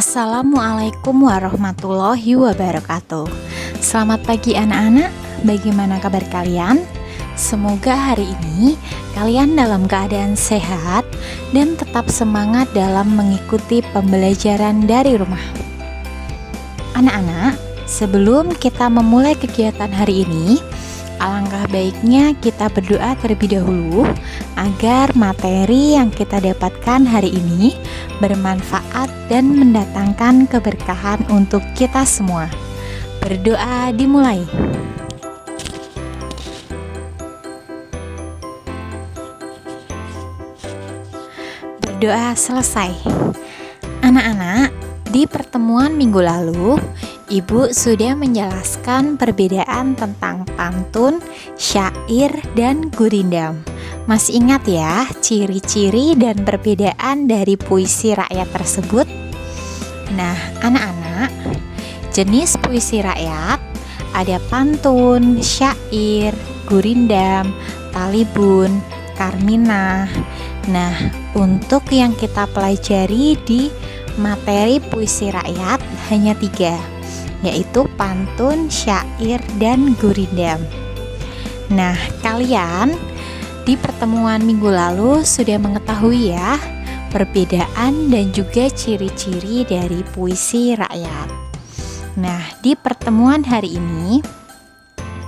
Assalamualaikum warahmatullahi wabarakatuh. Selamat pagi anak-anak, bagaimana kabar kalian? Semoga hari ini kalian dalam keadaan sehat dan tetap semangat dalam mengikuti pembelajaran dari rumah. Anak-anak, sebelum kita memulai kegiatan hari ini, alangkah baiknya kita berdoa terlebih dahulu agar materi yang kita dapatkan hari ini bermanfaat dan mendatangkan keberkahan untuk kita semua. Berdoa dimulai. Berdoa selesai. Anak-anak, di pertemuan minggu lalu Ibu sudah menjelaskan perbedaan tentang pantun, syair, dan gurindam. Masih ingat ya ciri-ciri dan perbedaan dari puisi rakyat tersebut? Nah, anak-anak, jenis puisi rakyat ada pantun, syair, gurindam, talibun, karminah. Nah, untuk yang kita pelajari di materi puisi rakyat hanya 3, yaitu pantun, syair, dan gurindam. Nah, kalian di pertemuan minggu lalu sudah mengetahui ya perbedaan dan juga ciri-ciri dari puisi rakyat. Nah, di pertemuan hari ini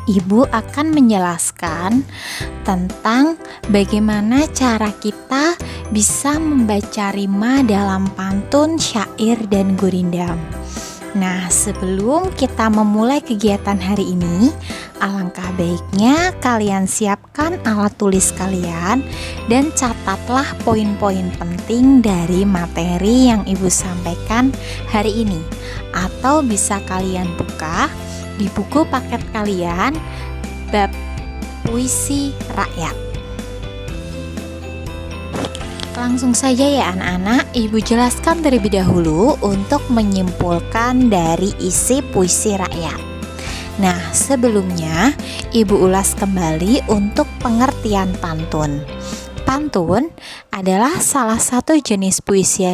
Ibu akan menjelaskan tentang bagaimana cara kita bisa membaca rima dalam pantun, syair, dan gurindam. Nah, sebelum kita memulai kegiatan hari ini, alangkah baiknya kalian siapkan alat tulis kalian dan catatlah poin-poin penting dari materi yang Ibu sampaikan hari ini. Atau bisa kalian buka di buku paket kalian bab puisi rakyat. Langsung saja ya anak-anak, Ibu jelaskan terlebih dahulu untuk menyimpulkan dari isi puisi rakyat. Nah, sebelumnya Ibu ulas kembali untuk pengertian pantun. Pantun adalah salah satu jenis puisi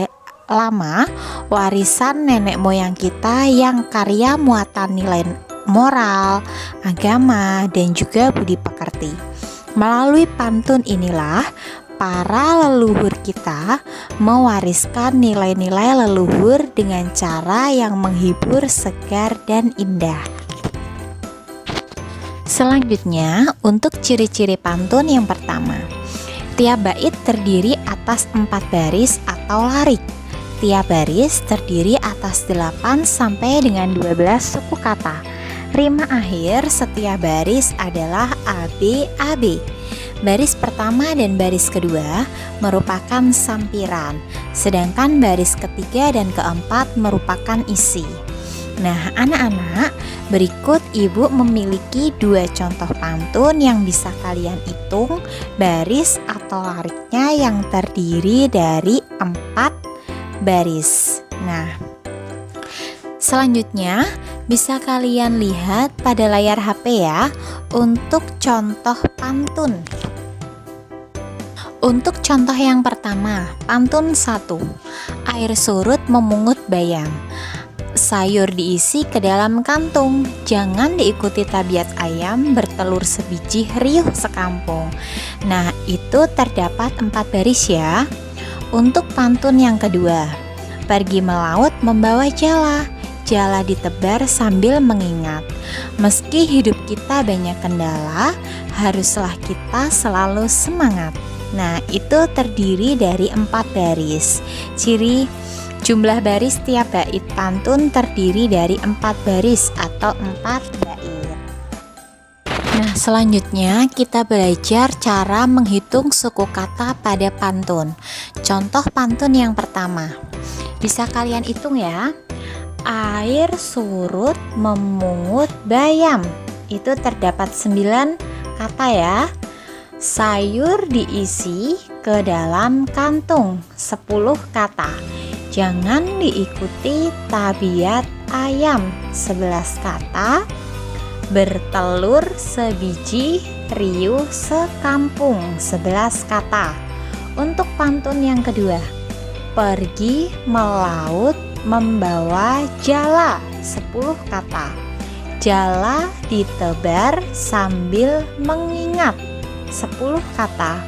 lama warisan nenek moyang kita yang karya muatan nilai moral, agama, dan juga budi pekerti. Melalui pantun inilah para leluhur kita mewariskan nilai-nilai leluhur dengan cara yang menghibur, segar, dan indah. Selanjutnya, untuk ciri-ciri pantun yang pertama, tiap bait terdiri atas 4 baris atau larik. Tiap baris terdiri atas 8 sampai dengan 12 suku kata. Rima akhir setiap baris adalah AB. Baris pertama dan baris kedua merupakan sampiran, sedangkan baris ketiga dan keempat merupakan isi. Nah, anak-anak, berikut Ibu memiliki 2 contoh pantun yang bisa kalian hitung baris atau lariknya yang terdiri dari 4 baris. Nah, selanjutnya bisa kalian lihat pada layar HP ya untuk contoh pantun. Untuk contoh yang pertama, pantun 1. Air surut memungut bayam. Sayur diisi ke dalam kantung, jangan diikuti tabiat ayam, bertelur sebiji, riuh sekampung. Nah, itu terdapat 4 baris ya. Untuk pantun yang kedua, pergi melaut membawa jala. Jala ditebar sambil mengingat, meski hidup kita banyak kendala, haruslah kita selalu semangat. Nah, itu terdiri dari 4 baris. Ciri jumlah baris tiap bait pantun terdiri dari 4 baris atau 4 bait. Nah, selanjutnya kita belajar cara menghitung suku kata pada pantun. Contoh pantun yang pertama, bisa kalian hitung ya. Air surut memungut bayam, itu terdapat 9 kata ya. Sayur diisi ke dalam kantung, 10 kata. Jangan diikuti tabiat ayam, 11 kata. Bertelur sebiji, riuh sekampung, 11 kata. Untuk pantun yang kedua, pergi melaut membawa jala 10 kata. Jala ditebar sambil mengingat 10 kata.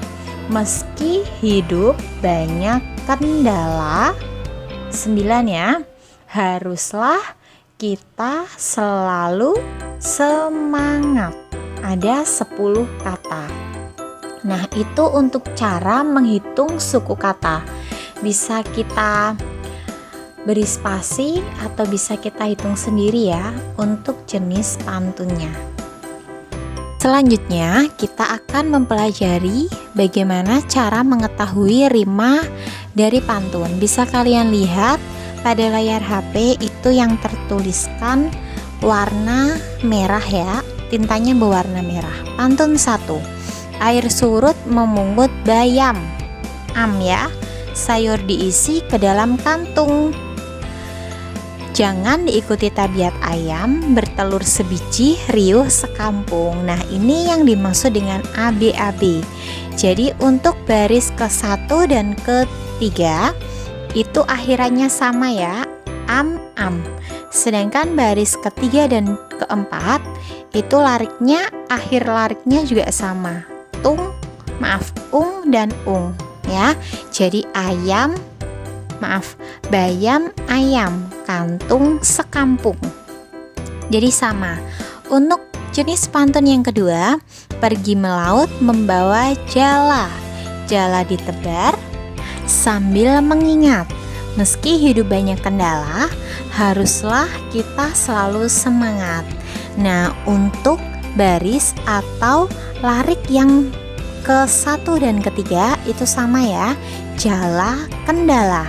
Meski hidup banyak kendala 9 ya. Haruslah kita selalu semangat. Ada 10 kata. Nah, itu untuk cara menghitung suku kata. Bisa kita beri spasi atau bisa kita hitung sendiri ya untuk jenis pantunnya. Selanjutnya, kita akan mempelajari bagaimana cara mengetahui rima dari pantun. Bisa kalian lihat pada layar HP itu yang tertuliskan warna merah ya, tintanya berwarna merah. Pantun 1. Air surut memungut bayam. Ya, sayur diisi ke dalam kantung. Jangan diikuti tabiat ayam, bertelur sebiji, riuh sekampung. Nah, ini yang dimaksud dengan ABAB. Jadi untuk baris ke-1 dan ke-3 itu akhirannya sama ya, am. Sedangkan baris ke-3 dan ke-4 itu akhir lariknya juga sama, ung dan ung ya. Jadi bayam ayam, kantung sekampung. Jadi sama. Untuk jenis pantun yang kedua, pergi melaut membawa jala. Jala ditebar sambil mengingat. Meski hidup banyak kendala, haruslah kita selalu semangat. Nah, untuk baris atau larik yang ke-1 dan ke-3 itu sama ya, jala kendala.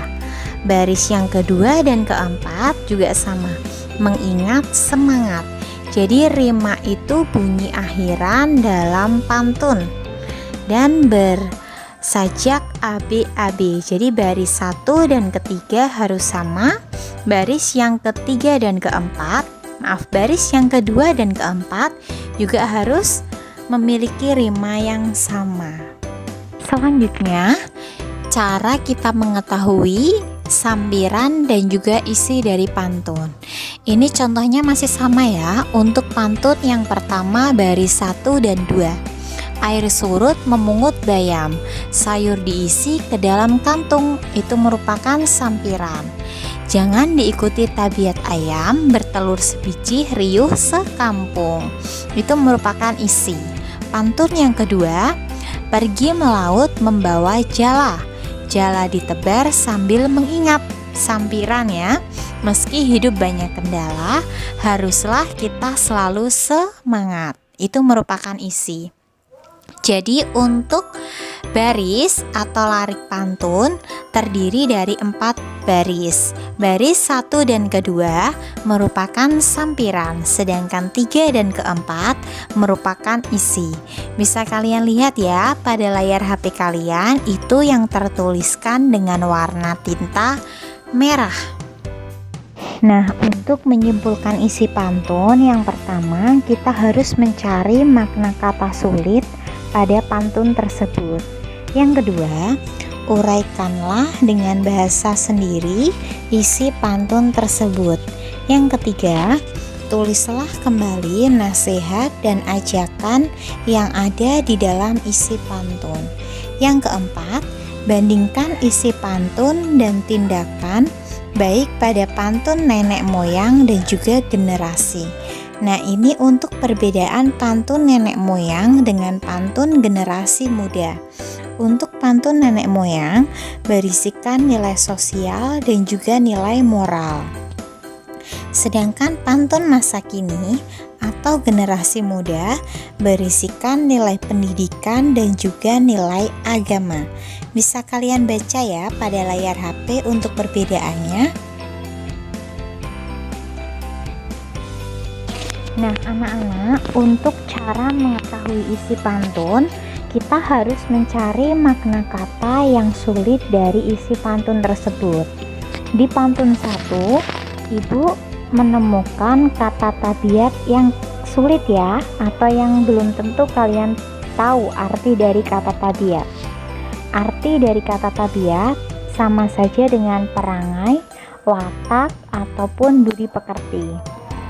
Baris yang kedua dan keempat juga sama, mengingat semangat. Jadi rima itu bunyi akhiran dalam pantun dan bersajak ABAB. Jadi baris 1 dan ke-3 harus sama, baris yang ke-3 dan ke-4, baris yang kedua dan ke-4 juga harus memiliki rima yang sama. Selanjutnya, cara kita mengetahui sambiran dan juga isi dari pantun. Ini contohnya masih sama ya. Untuk pantun yang pertama baris 1 dan 2. Air surut memungut bayam, sayur diisi ke dalam kantung. Itu merupakan sampiran. Jangan diikuti tabiat ayam, bertelur sebiji, riuh sekampung. Itu merupakan isi. Pantun yang kedua, pergi melaut membawa jala. Jala ditebar sambil mengingat, sampiran ya. Meski hidup banyak kendala, haruslah kita selalu semangat. Itu merupakan isi. Jadi untuk baris atau larik pantun terdiri dari 4 baris. Baris 1 dan kedua merupakan sampiran, sedangkan 3 dan keempat merupakan isi. Bisa kalian lihat ya pada layar HP kalian, itu yang tertuliskan dengan warna tinta merah. Nah, untuk menyimpulkan isi pantun, yang pertama kita harus mencari makna kata sulit pada pantun tersebut. Yang kedua, uraikanlah dengan bahasa sendiri isi pantun tersebut. Yang ketiga, tulislah kembali nasihat dan ajakan yang ada di dalam isi pantun. Yang keempat, bandingkan isi pantun dan tindakan baik pada pantun nenek moyang dan juga generasi. Nah, ini untuk perbedaan pantun nenek moyang dengan pantun generasi muda. Untuk pantun nenek moyang berisikan nilai sosial dan juga nilai moral. Sedangkan pantun masa kini atau generasi muda berisikan nilai pendidikan dan juga nilai agama. Bisa kalian baca ya pada layar HP untuk perbedaannya. Nah, anak-anak, untuk cara mengetahui isi pantun, kita harus mencari makna kata yang sulit dari isi pantun tersebut. Di pantun 1, Ibu menemukan kata tabiat yang sulit ya, atau yang belum tentu kalian tahu arti dari kata tabiat. Arti dari kata tabiat sama saja dengan perangai, watak, ataupun budi pekerti.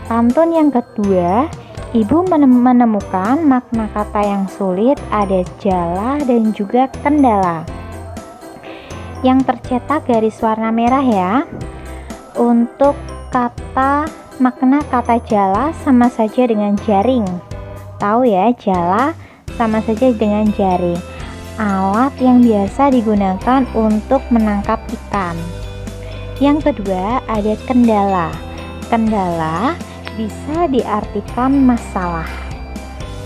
Pantun yang kedua, Ibu menemukan makna kata yang sulit, ada jala dan juga kendala. Yang tercetak garis warna merah ya. Untuk makna kata jala sama saja dengan jaring. Tahu ya, jala sama saja dengan jaring. Alat yang biasa digunakan untuk menangkap ikan. Yang kedua ada kendala. Kendala bisa diartikan masalah.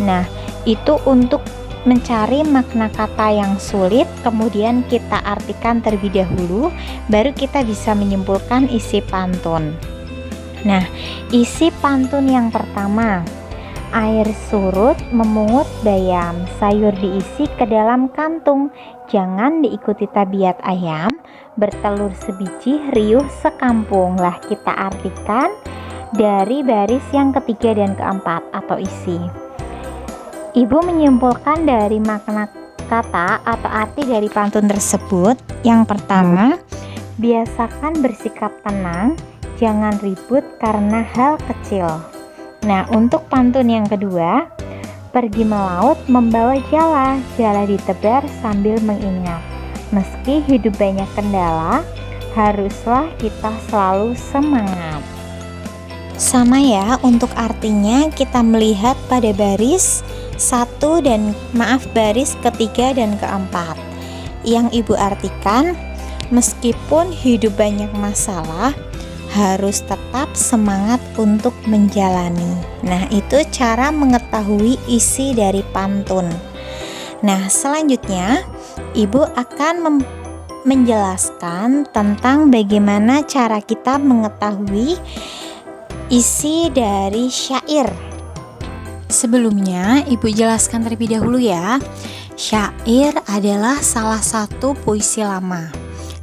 Nah, itu untuk mencari makna kata yang sulit, kemudian kita artikan terlebih dahulu, baru kita bisa menyimpulkan isi pantun. Nah, isi pantun yang pertama, air surut memungut bayam, sayur diisi ke dalam kantung, jangan diikuti tabiat ayam, bertelur sebiji riuh sekampung. Lah, kita artikan dari baris yang ketiga dan keempat atau isi. Ibu menyimpulkan dari makna kata atau arti dari pantun tersebut. Yang pertama, biasakan bersikap tenang, jangan ribut karena hal kecil. Nah, untuk pantun yang kedua, pergi melaut membawa jala, jala ditebar sambil mengingat. Meski hidup banyak kendala, haruslah kita selalu semangat. Sama ya, untuk artinya kita melihat pada baris baris ketiga dan keempat. Yang Ibu artikan, meskipun hidup banyak masalah, harus tetap semangat untuk menjalani. Nah, itu cara mengetahui isi dari pantun. Nah, selanjutnya Ibu akan menjelaskan tentang bagaimana cara kita mengetahui isi dari syair. Sebelumnya, Ibu jelaskan terlebih dahulu ya. Syair adalah salah satu puisi lama.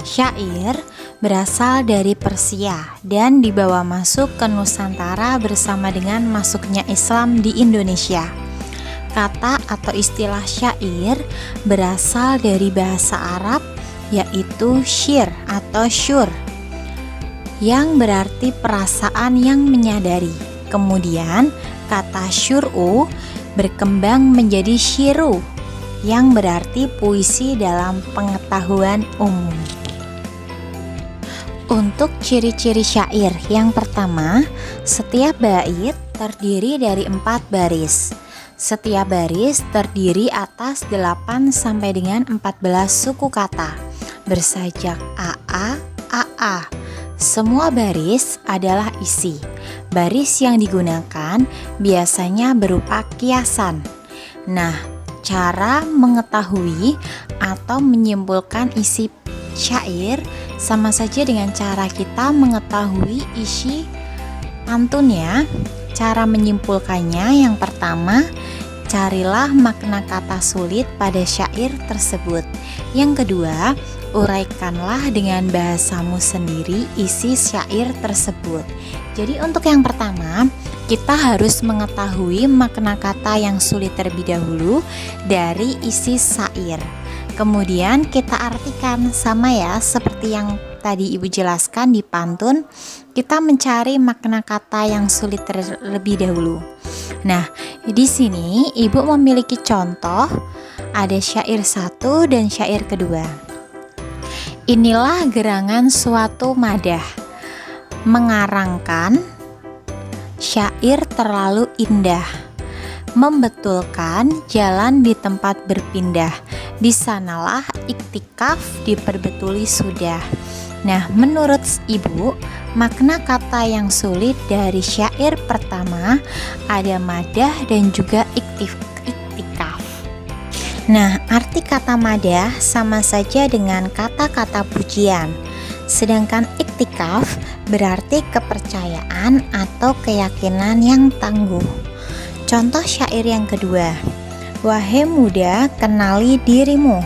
Syair berasal dari Persia dan dibawa masuk ke Nusantara bersama dengan masuknya Islam di Indonesia. Kata atau istilah syair berasal dari bahasa Arab, yaitu syir atau syur, yang berarti perasaan yang menyadari. Kemudian kata syur'u berkembang menjadi syiru, yang berarti puisi dalam pengetahuan umum. Untuk ciri-ciri syair, yang pertama, setiap bait terdiri dari 4 baris. Setiap baris terdiri atas 8 sampai dengan 14 suku kata, bersajak AA, AA. Semua baris adalah isi. Baris yang digunakan biasanya berupa kiasan. Nah, cara mengetahui atau menyimpulkan isi syair sama saja dengan cara kita mengetahui isi pantun ya. Cara menyimpulkannya, yang pertama, carilah makna kata sulit pada syair tersebut. Yang kedua, uraikanlah dengan bahasamu sendiri isi syair tersebut. Jadi untuk yang pertama, kita harus mengetahui makna kata yang sulit terlebih dahulu dari isi syair. Kemudian kita artikan, sama ya seperti yang tadi Ibu jelaskan di pantun, kita mencari makna kata yang sulit terlebih dahulu. Nah, di sini Ibu memiliki contoh, ada syair 1 dan syair kedua. Inilah gerangan suatu madah, mengarangkan syair terlalu indah, membetulkan jalan di tempat berpindah, di sanalah iktikaf diperbetuli sudah. Nah, menurut Ibu, makna kata yang sulit dari syair pertama ada madah dan juga iktikaf. Nah, arti kata madah sama saja dengan kata-kata pujian. Sedangkan iktikaf berarti kepercayaan atau keyakinan yang tangguh. Contoh syair yang kedua. Wahai muda, kenali dirimu,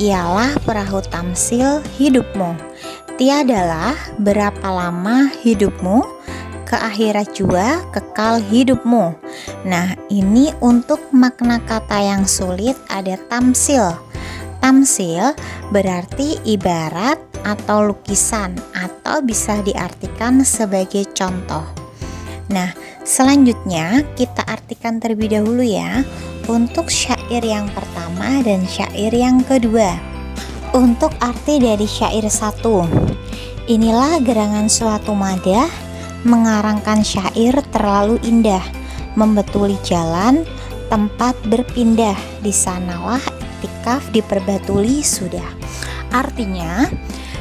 ialah perahu tamsil hidupmu. Tiadalah berapa lama hidupmu, ke akhirat jua kekal hidupmu. Nah, ini untuk makna kata yang sulit ada tamsil. Tamsil berarti ibarat atau lukisan atau bisa diartikan sebagai contoh. Nah, selanjutnya kita artikan terlebih dahulu ya untuk syair yang pertama dan syair yang kedua. Untuk arti dari syair 1, inilah gerangan suatu madah, mengarangkan syair terlalu indah, membetuli jalan, tempat berpindah, di sanalah iktikaf diperbatuli sudah. Artinya,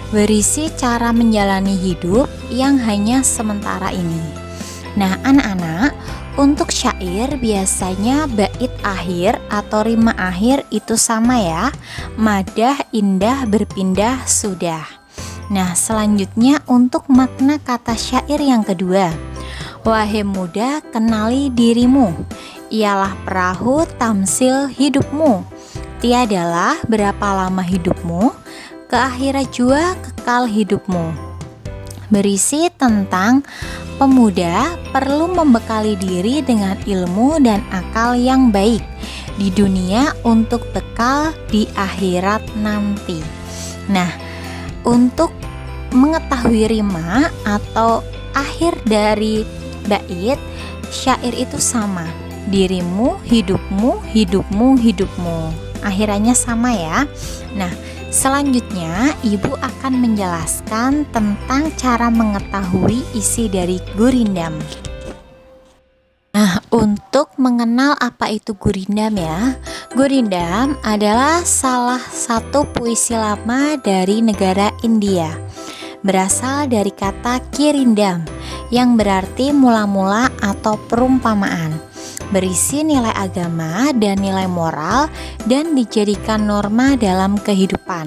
berisi cara menjalani hidup yang hanya sementara ini. Nah, anak-anak, untuk syair biasanya bait akhir atau rima akhir itu sama ya. Madah, indah, berpindah, sudah. Nah, selanjutnya untuk makna kata syair yang kedua. Wahai muda, kenali dirimu. Ialah perahu tamsil hidupmu. Tiadalah berapa lama hidupmu, ke akhirat jua kekal hidupmu. Berisi tentang pemuda perlu membekali diri dengan ilmu dan akal yang baik di dunia untuk bekal di akhirat nanti. Nah, untuk mengetahui rima atau akhir dari bait syair itu sama. Dirimu, hidupmu, hidupmu, hidupmu. Akhirannya sama ya. Nah, selanjutnya ibu akan menjelaskan tentang cara mengetahui isi dari gurindam. Nah, untuk mengenal apa itu gurindam ya. Gurindam adalah salah satu puisi lama dari negara India. Berasal dari kata kirindam yang berarti mula-mula atau perumpamaan. Berisi nilai agama dan nilai moral dan dijadikan norma dalam kehidupan.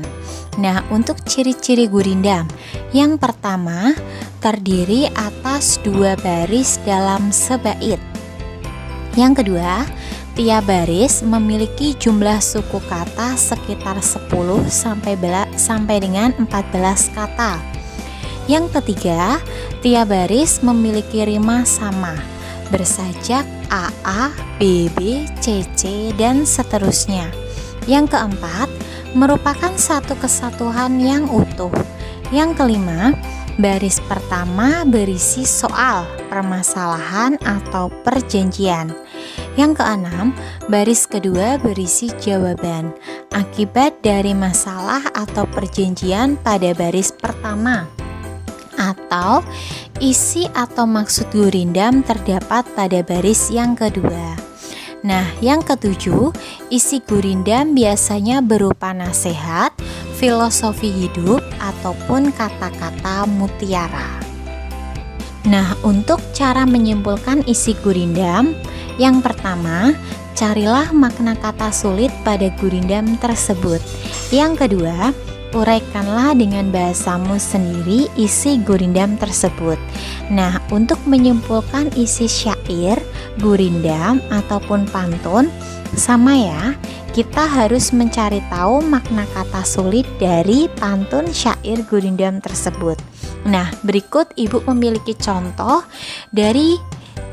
Nah, untuk ciri-ciri gurindam, yang pertama terdiri atas 2 baris dalam sebait. Yang kedua, tiap baris memiliki jumlah suku kata sekitar 10 sampai dengan 14 kata. Yang ketiga, tiap baris memiliki rima sama, bersajak AA, BB, CC, dan seterusnya. Yang keempat, merupakan satu kesatuan yang utuh. Yang kelima, baris pertama berisi soal, permasalahan, atau perjanjian. Yang keenam, baris kedua berisi jawaban, akibat dari masalah atau perjanjian pada baris pertama. Atau isi atau maksud gurindam terdapat pada baris yang kedua. Nah, yang ketujuh, isi gurindam biasanya berupa nasihat, filosofi hidup, ataupun kata-kata mutiara. Nah, untuk cara menyimpulkan isi gurindam, yang pertama, carilah makna kata sulit pada gurindam tersebut. Yang kedua, uraikanlah dengan bahasamu sendiri isi gurindam tersebut. Nah, untuk menyimpulkan isi syair, gurindam, ataupun pantun, sama ya, kita harus mencari tahu makna kata sulit dari pantun syair gurindam tersebut. Nah, berikut ibu memiliki contoh dari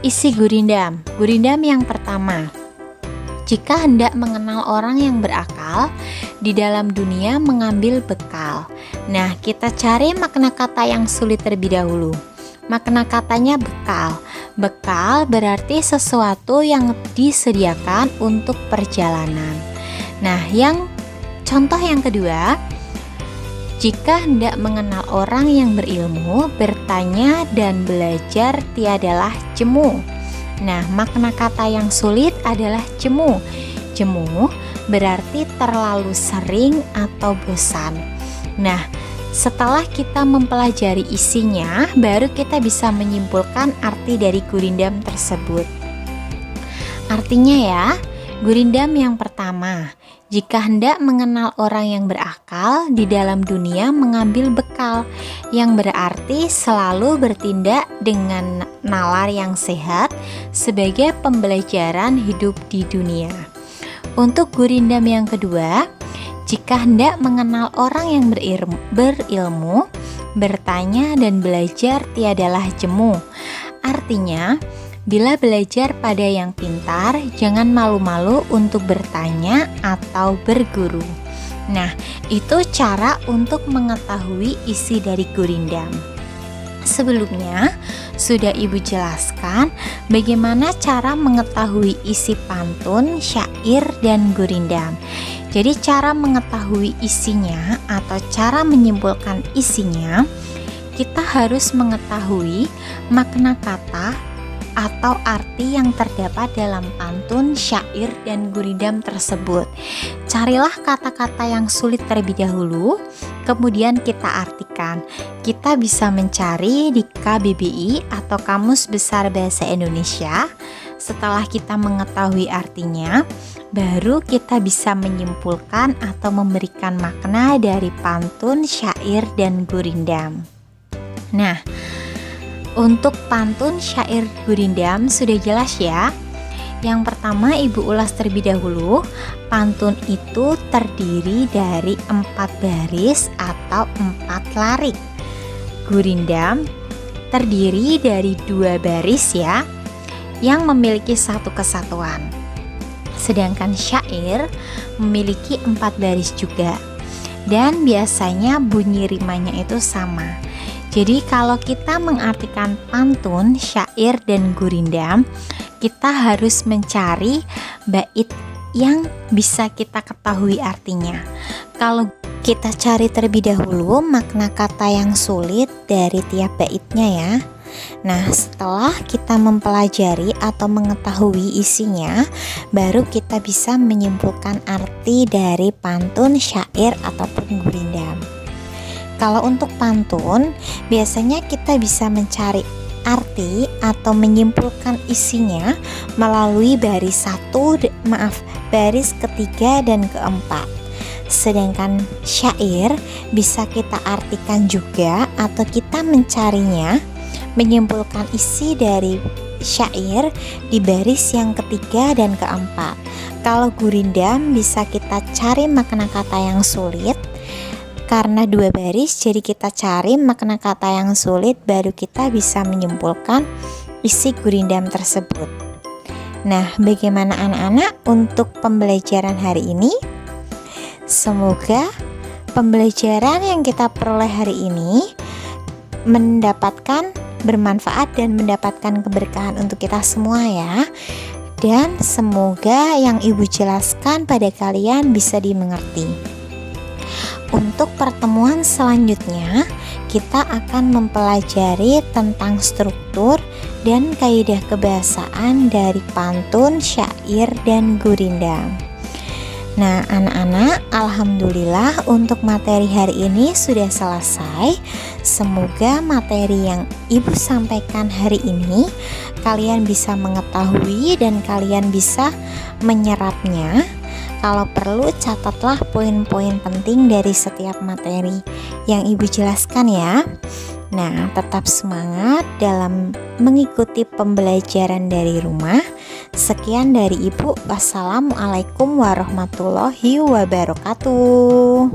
isi gurindam. Gurindam yang pertama. Jika hendak mengenal orang yang berakal, di dalam dunia mengambil bekal. Nah, kita cari makna kata yang sulit terlebih dahulu. Makna katanya bekal. Bekal berarti sesuatu yang disediakan untuk perjalanan. Nah, contoh yang kedua, jika hendak mengenal orang yang berilmu, bertanya dan belajar tiadalah jemu. Nah, makna kata yang sulit adalah jemu. Jemu berarti terlalu sering atau bosan. Nah, setelah kita mempelajari isinya, baru kita bisa menyimpulkan arti dari gurindam tersebut. Artinya ya, gurindam yang pertama, jika hendak mengenal orang yang berakal, di dalam dunia mengambil bekal, yang berarti selalu bertindak dengan nalar yang sehat sebagai pembelajaran hidup di dunia. Untuk gurindam yang kedua, jika hendak mengenal orang yang berilmu, bertanya dan belajar tiadalah jemu. Artinya, bila belajar pada yang pintar, jangan malu-malu untuk bertanya atau berguru. Nah, itu cara untuk mengetahui isi dari gurindam. Sebelumnya, sudah Ibu jelaskan bagaimana cara mengetahui isi pantun, syair, dan gurindam. Jadi cara mengetahui isinya atau cara menyimpulkan isinya, kita harus mengetahui makna kata atau arti yang terdapat dalam pantun, syair, dan gurindam tersebut. Carilah kata-kata yang sulit terlebih dahulu, kemudian kita artikan. Kita bisa mencari di KBBI atau Kamus Besar Bahasa Indonesia. Setelah kita mengetahui artinya, baru kita bisa menyimpulkan atau memberikan makna dari pantun, syair, dan gurindam. Nah, untuk pantun, syair, gurindam sudah jelas ya. Yang pertama Ibu ulas terlebih dahulu. Pantun itu terdiri dari 4 baris atau 4 larik. Gurindam terdiri dari 2 baris ya, yang memiliki satu kesatuan. Sedangkan syair memiliki 4 baris juga. Dan biasanya bunyi rimanya itu sama. Jadi kalau kita mengartikan pantun, syair, dan gurindam, kita harus mencari bait yang bisa kita ketahui artinya. Kalau kita cari terlebih dahulu makna kata yang sulit dari tiap baitnya ya. Nah, setelah kita mempelajari atau mengetahui isinya, baru kita bisa menyimpulkan arti dari pantun, syair, ataupun gurindam. Kalau untuk pantun, biasanya kita bisa mencari arti atau menyimpulkan isinya melalui baris ketiga dan keempat. Sedangkan syair bisa kita artikan juga atau kita mencarinya, menyimpulkan isi dari syair di baris yang ketiga dan keempat. Kalau gurindam bisa kita cari makna kata yang sulit. Karena 2 baris, jadi kita cari makna kata yang sulit, baru kita bisa menyimpulkan isi gurindam tersebut. Nah, bagaimana anak-anak untuk pembelajaran hari ini? Semoga pembelajaran yang kita peroleh hari ini mendapatkan bermanfaat dan mendapatkan keberkahan untuk kita semua ya. Dan semoga yang Ibu jelaskan pada kalian bisa dimengerti. Untuk pertemuan selanjutnya, kita akan mempelajari tentang struktur dan kaidah kebahasaan dari pantun, syair, dan gurindam. Nah, anak-anak, alhamdulillah untuk materi hari ini sudah selesai. Semoga materi yang Ibu sampaikan hari ini kalian bisa mengetahui dan kalian bisa menyerapnya. Kalau perlu catatlah poin-poin penting dari setiap materi yang Ibu jelaskan ya. Nah, tetap semangat dalam mengikuti pembelajaran dari rumah. Sekian dari Ibu. Wassalamualaikum warahmatullahi wabarakatuh.